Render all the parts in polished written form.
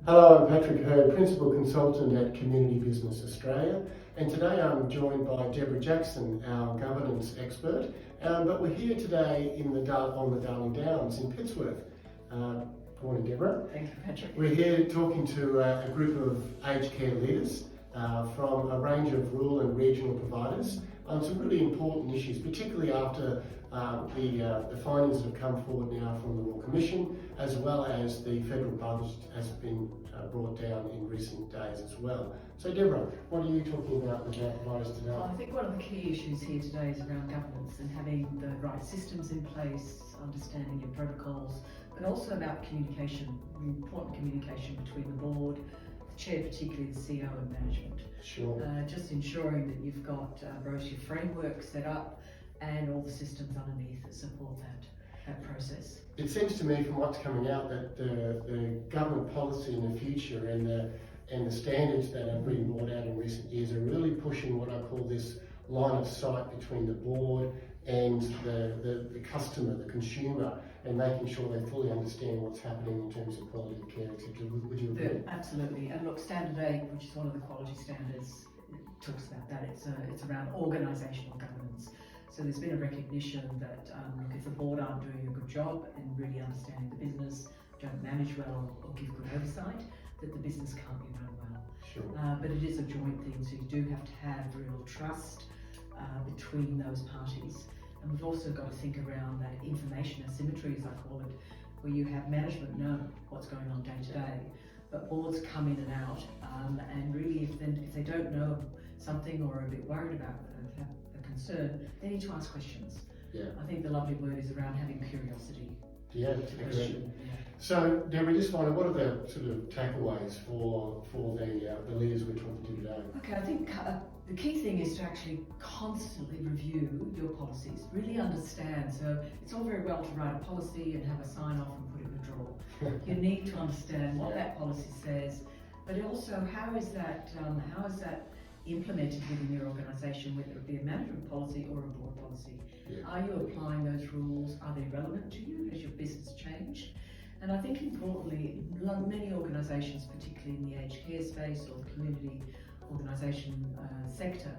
Hello, I'm Patrick Hurd, Principal Consultant at Community Business Australia, and today I'm joined by Debora Jackson, our governance expert. But we're here today on the Darling Downs in Pittsworth. Good morning, Debora. Thank you, Patrick. We're here talking to a group of aged care leaders from a range of rural and regional providers on some really important issues, particularly after the findings that have come forward now from the Royal Commission, as well as the federal budget has been brought down in recent days as well. So Debora, what are you talking about with our providers today? Well, I think one of the key issues here today is around governance and having the right systems in place, understanding your protocols, but also about communication, important communication between the board, the chair, particularly the CEO and management. Sure. Just ensuring that you've got both your framework set up and all the systems underneath that support that process. It seems to me from what's coming out that the government policy in the future and the standards that have been brought out in recent years are really pushing what I call this line of sight between the board and the customer, the consumer, and making sure they fully understand what's happening in terms of quality of care, etc. Would you agree? Absolutely. And look, Standard 8, which is one of the quality standards, talks about that. It's around organisational governance. So there's been a recognition that look, if the board aren't doing a good job and really understanding the business, don't manage well or give good oversight, that the business can't be run well. Sure. But it is a joint thing, so you do have to have real trust between those parties. And we've also got to think around that information asymmetry, as I call it, where you have management know what's going on day to day, but boards come in and out, and really if they don't know something or are a bit worried about it, have a concern, they need to ask questions. Yeah. I think the lovely word is around having curiosity. Yeah, Question. So, Debora, just wondering, what are the sort of takeaways for the leaders we're talking to today? Okay, I think the key thing is to actually constantly review your policies, really understand. So it's all very well to write a policy and have a sign off and put it in a drawer. You need to understand what that policy says, but also how is that implemented within your organisation, whether it be a management policy or a board policy. Yeah. Are you applying those rules? Are they relevant to you? Has your business changed? And I think importantly, many organisations, particularly in the aged care space or the community organisation sector,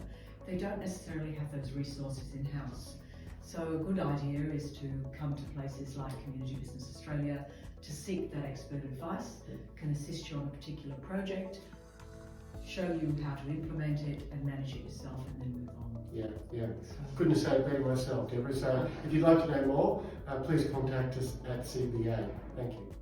they don't necessarily have those resources in-house. So a good idea is to come to places like Community Business Australia to seek that expert advice, can assist you on a particular project, show you how to implement it and manage it yourself, and then move on. Yeah. Couldn't have said it better myself, Debora. So if you'd like to know more, please contact us at CBA. Thank you.